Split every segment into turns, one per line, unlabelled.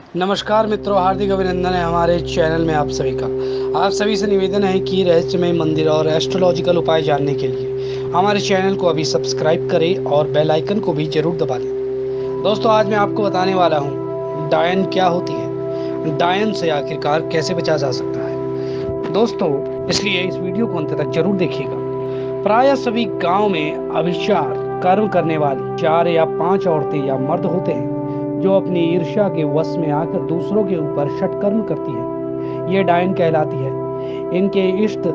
नमस्कार मित्रों, हार्दिक अभिनंदन है हमारे चैनल में आप सभी का। आप सभी से निवेदन है कि रहस्यमय मंदिर और एस्ट्रोलॉजिकल उपाय जानने के लिए हमारे चैनल को अभी सब्सक्राइब करें और बेल आइकन को भी जरूर दबा दें। दोस्तों, आज मैं आपको बताने वाला हूँ डायन क्या होती है, डायन से आखिरकार कैसे बचा जा सकता है। दोस्तों, इसलिए इस वीडियो को अंत तक जरूर देखिएगा। प्रायः सभी गांव में अभिचार कर्म करने वाली 4 या 5 औरतें या मर्द होते हैं जो अपनी ईर्ष्या के वश में आकर दूसरों के ऊपर षटकर्म करती है। ये डायन कहलाती है। इनके इष्ट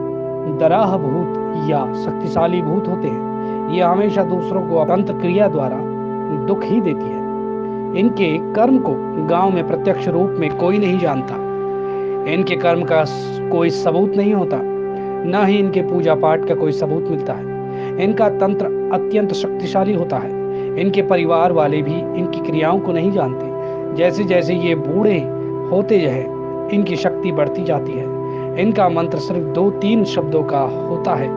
दराह भूत या शक्तिशाली भूत होते हैं। ये हमेशा दूसरों को तंत्र क्रिया द्वारा दुख ही देती है। इनके कर्म को गांव में प्रत्यक्ष रूप में कोई नहीं जानता। इनके कर्म का कोई सबूत नहीं होता, न ही इनके पूजा पाठ का कोई सबूत मिलता है। इनका तंत्र अत्यंत शक्तिशाली होता है। इनके परिवार वाले भी इनकी क्रियाओं को नहीं जानते। जैसे जैसे ये बूढ़े होते हैं, इनकी शक्ति बढ़ती जाती है। इनका मंत्र सिर्फ 2-3 शब्दों का होता है।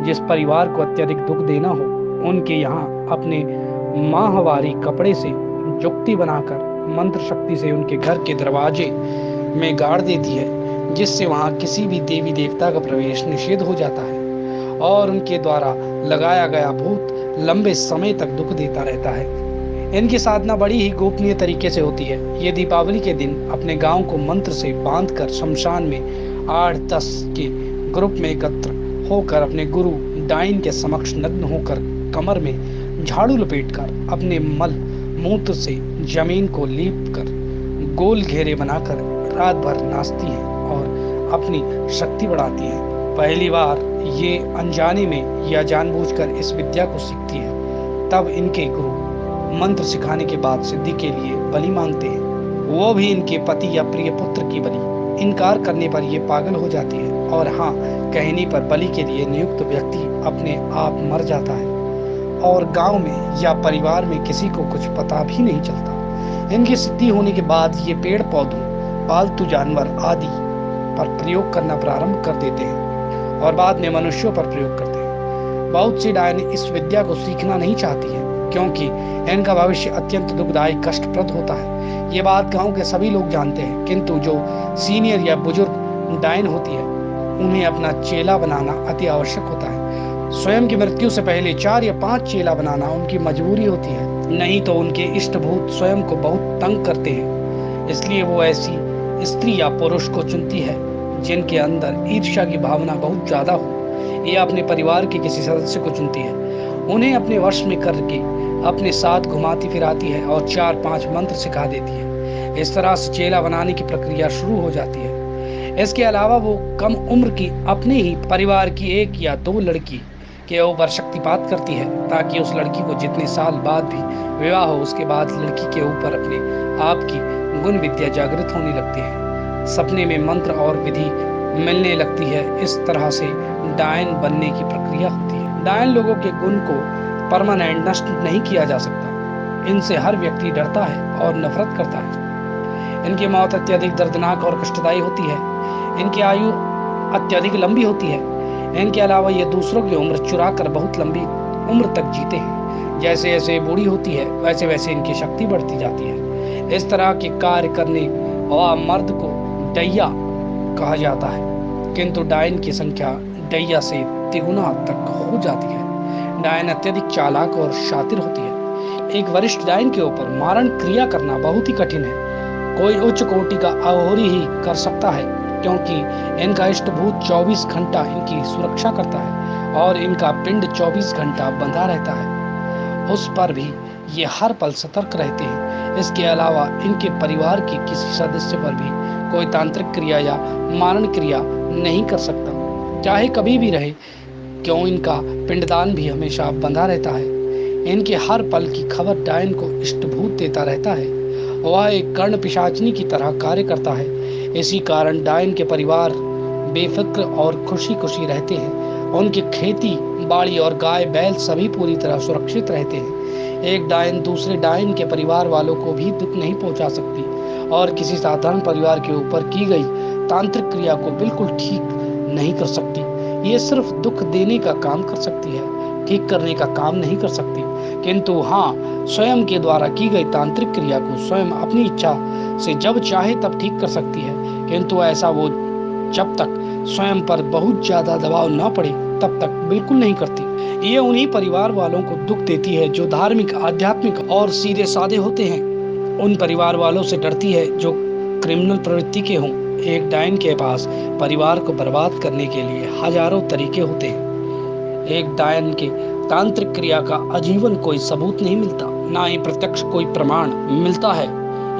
जिस परिवार को अत्यधिक दुख देना हो, उनके यहाँ अपने माहवारी कपड़े से जुक्ति बनाकर मंत्र शक्ति से उनके घर के दरवाजे में गाड़ देती है, जिससे वहां किसी भी देवी देवता का प्रवेश निषेध हो जाता है और उनके द्वारा लगाया गया भूत लंबे समय तक दुख देता रहता है। इनकी साधना बड़ी ही गोपनीय तरीके से होती है। ये दीपावली के दिन अपने गांव को मंत्र से बांधकर शमशान में 8-10 के ग्रुप में एकत्र होकर अपने गुरु डाइन के समक्ष नग्न होकर कमर में झाड़ू लपेटकर अपने मल मूत्र से जमीन को लीप कर गोल घेरे बनाकर रात भर नाचती हैं और अपनी शक्ति बढ़ाती हैं। पहली बार ये अनजाने में या जानबूझकर इस विद्या को सीखती है। तब इनके गुरु मंत्र सिखाने के बाद सिद्धि के लिए बलि मांगते हैं, वो भी इनके पति या प्रिय पुत्र की बलि। इनकार करने पर ये पागल हो जाती है और हाँ, कहने पर बलि के लिए नियुक्त व्यक्ति अपने आप मर जाता है और गांव में या परिवार में किसी को कुछ पता भी नहीं चलता। इनकी सिद्धि होने के बाद ये पेड़ पौधों, पालतू जानवर आदि पर प्रयोग करना प्रारंभ कर देते हैं और बाद में मनुष्यों पर प्रयोग करते हैं। बहुत सी डायन इस विद्या को सीखना नहीं चाहती है क्योंकि इनका भविष्य अत्यंत दुखदायक कष्टप्रद होता है। ये बात गांव के सभी लोग जानते हैं, किंतु जो सीनियर या बुजुर्ग डायन होती है, उन्हें अपना चेला बनाना अति आवश्यक होता है। स्वयं की मृत्यु से पहले 4 या 5 चेला बनाना उनकी मजबूरी होती है, नहीं तो उनके इष्ट भूत स्वयं को बहुत तंग करते हैं। इसलिए वो ऐसी स्त्री या पुरुष को चुनती है जिनके अंदर ईर्ष्या की भावना बहुत ज्यादा हो। ये अपने परिवार के किसी सदस्य को चुनती है, उन्हें अपने वश में करके अपने साथ घुमाती फिराती है और 4-5 मंत्र सिखा देती है। इस तरह से चेला बनाने की प्रक्रिया शुरू हो जाती है। इसके अलावा वो कम उम्र की अपने ही परिवार की 1 या 2 लड़की के ऊपर शक्तिपात करती है ताकि उस लड़की को जितने साल बाद भी विवाह हो, उसके बाद लड़की के ऊपर अपने आप की गुण विद्या जागृत होने लगती है। सपने में मंत्र और विधि मिलने लगती है। इस तरह से डायन बनने की प्रक्रिया होती है। डायन लोगों के गुण को परमानेंट नष्ट नहीं किया जा सकता। इनसे हर व्यक्ति डरता है और नफरत करता है। इनकी मौत अत्यधिक दर्दनाक और कष्टदायी होती है। इनकी आयु अत्यधिक लंबी होती है। इनके अलावा ये दूसरों की उम्र चुरा कर बहुत लंबी उम्र तक जीते हैं। जैसे जैसे बूढ़ी होती है, वैसे वैसे इनकी शक्ति बढ़ती जाती है। इस तरह के कार्य करने और मर्द को डैया कहा जाता है, किंतु डायन की संख्या डैया से तिगुना तक हो जाती है। डायन अत्यधिक चालाक और शातिर होती है। एक वरिष्ठ डायन के ऊपर मारण क्रिया करना बहुत ही कठिन है। कोई उच्च कोटि का अघोरी ही कर सकता है, क्योंकि इनका इष्ट भूत 24 घंटा इनकी सुरक्षा करता है और इनका पिंड 24 घंटा बंधा रहता है। उस पर भी ये हर पल सतर्क रहते हैं। इसके अलावा इनके परिवार के किसी सदस्य पर भी कोई तांत्रिक क्रिया या मारण क्रिया नहीं कर सकता, चाहे कभी भी रहे, क्यों इनका पिंडदान भी हमेशा बंधा रहता है। इनके हर पल की खबर डायन को इष्ट भूत देता रहता है। वह एक कर्ण पिशाचनी की तरह कार्य करता है। इसी कारण डायन के परिवार बेफिक्र और खुशी खुशी रहते हैं। उनकी खेती बाड़ी और गाय बैल सभी पूरी तरह सुरक्षित रहते हैं। एक डायन दूसरे डायन के परिवार वालों को भी दुख नहीं पहुंचा सकती और किसी साधारण परिवार के ऊपर की गई तांत्रिक क्रिया को बिल्कुल ठीक नहीं कर सकती। ये सिर्फ दुख देने का काम कर सकती है। ठीक करने का काम नहीं कर सकती, किंतु हाँ, स्वयं के द्वारा की गई तांत्रिक क्रिया को स्वयं अपनी इच्छा से जब चाहे तब ठीक कर सकती है। किंतु ऐसा वो जब तक स्वयं पर बहुत ज्यादा दबाव न पड़े तब तक बिल्कुल नहीं करती। ये उन्हीं परिवार वालों को दुख देती है जो धार्मिक, आध्यात्मिक और सीधे साधे होते हैं। उन परिवार वालों से डरती है जो क्रिमिनल प्रवृत्ति के हों। एक डायन के पास परिवार को बर्बाद करने के लिए हजारों तरीके होते हैं। एक डायन के तांत्रिक क्रिया का आजीवन कोई सबूत नहीं मिलता, ना ही प्रत्यक्ष कोई प्रमाण मिलता है।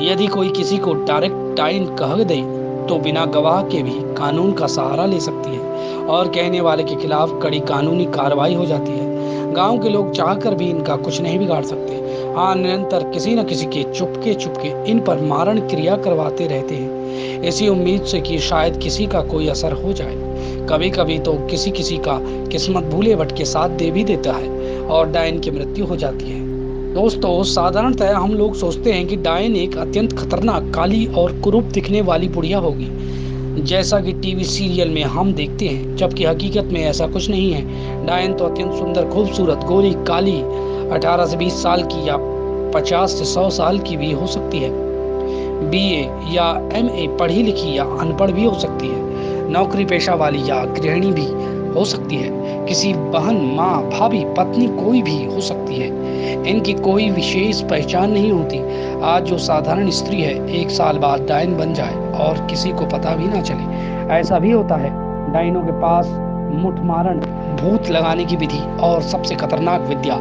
यदि कोई किसी को डायरेक्ट डायन कह दे तो बिना गवाह के भी कानून का सहारा ले सकती है और कहने वाले के खिलाफ कड़ी कानूनी कार्रवाई हो जाती है। गांव के लोग चाहकर भी इनका कुछ नहीं बिगाड़ सकते। हाँ, निरंतर किसी न किसी के चुपके इन पर मारण क्रिया करवाते रहते हैं, इसी उम्मीद से कि शायद किसी का कोई असर हो जाए। कभी कभी तो किसी का किस्मत भूले भटके साथ दे भी देता है और डायन की मृत्यु हो जाती है। दोस्तों, साधारणतः हम लोग सोचते हैं कि डायन एक अत्यंत खतरनाक, काली और कुरूप दिखने वाली बुढ़िया होगी, जैसा कि टीवी सीरियल में हम देखते हैं, जबकि हकीकत में ऐसा कुछ नहीं है। डायन तो अत्यंत सुंदर, खूबसूरत, गोरी, काली, 18 से 20 साल की या 50 से 100 साल की भी हो सकती है। BA या MA पढ़ी लिखी या अनपढ़ भी हो सकती है, नौकरी पेशा वाली या गृहिणी भी हो सकती है, किसी बहन, माँ, भाभी, पत्नी कोई भी हो सकती है। इनकी कोई विशेष पहचान नहीं होती। आज जो साधारण स्त्री है 1 साल बाद डायन बन जाए और किसी को पता भी ना चले। ऐसा भी होता है। डायनों के पास मुठ मारण, भूत लगाने की विधि और सबसे खतरनाक विद्या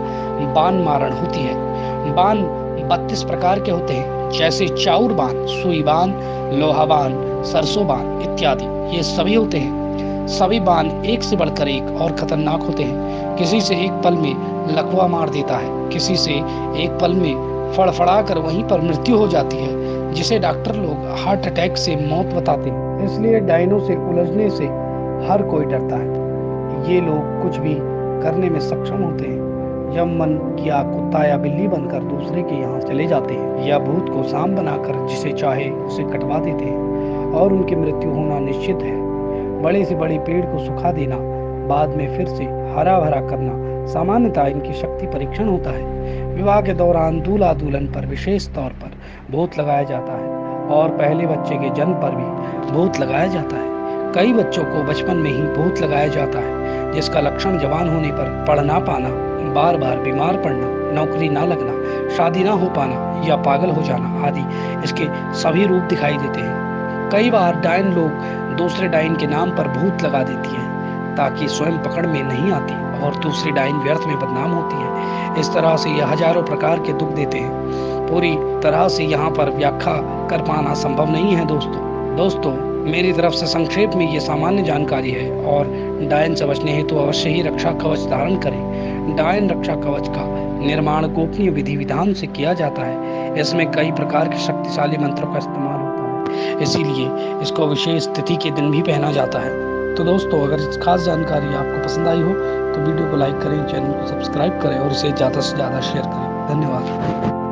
बाण मारण होती है। बाण 32 प्रकार के होते हैं, जैसे चाउर बाण, सुई बाण, लोहा बाण, सरसों बाण इत्यादि। ये सभी होते हैं। सभी बाण एक से बढ़कर एक और खतरनाक होते हैं। किसी से एक पल में लकवा मार देता है, किसी से एक पल में फड़फड़ा कर वहीं पर मृत्यु हो जाती है, जिसे डॉक्टर लोग हार्ट अटैक से मौत बताते हैं। इसलिए डायनों से उलझने से हर कोई डरता है। ये लोग कुछ भी करने में सक्षम होते हैं। जब मन किया कुत्ता या बिल्ली बनकर दूसरे के यहाँ चले जाते हैं, या भूत को सांप बनाकर जिसे चाहे उसे कटवा देते हैं और उनकी मृत्यु होना निश्चित है। बड़े से बड़े पेड़ को सुखा देना, बाद में फिर से हरा भरा करना सामान्यतः इनकी शक्ति परीक्षण होता है। विवाह के दौरान दूल्हा दुल्हन पर विशेष तौर पर भूत लगाया जाता है और पहले बच्चे के जन्म पर भी भूत लगाया जाता है। कई बच्चों को बचपन में ही भूत लगाया जाता है, जिसका लक्षण जवान होने पर पढ़ ना पाना, बार बार बीमार पड़ना, नौकरी ना लगना, शादी ना हो पाना या पागल हो जाना आदि इसके सभी रूप दिखाई देते हैं। कई बार डायन लोग दूसरे डायन के नाम पर भूत लगा देती है ताकि स्वयं पकड़ में नहीं आती और दूसरी डायन व्यर्थ में बदनाम होती है। इस तरह से यह हजारों प्रकार के दुख देते हैं। पूरी तरह से यहाँ पर व्याख्या कर पाना संभव नहीं है। दोस्तों, मेरी तरफ से संक्षेप में ये सामान्य जानकारी है और डायन से बचने हेतु तो अवश्य ही रक्षा कवच धारण करें। डायन रक्षा कवच का निर्माण गोपनीय विधि विधान से किया जाता है। इसमें कई प्रकार के शक्तिशाली मंत्रों का इस्तेमाल होता है, इसीलिए इसको विशेष तिथि के दिन भी पहना जाता है। तो दोस्तों, अगर इस खास जानकारी आपको पसंद आई हो तो वीडियो को लाइक करें, चैनल को सब्सक्राइब करें और इसे ज़्यादा से ज़्यादा शेयर करें। धन्यवाद।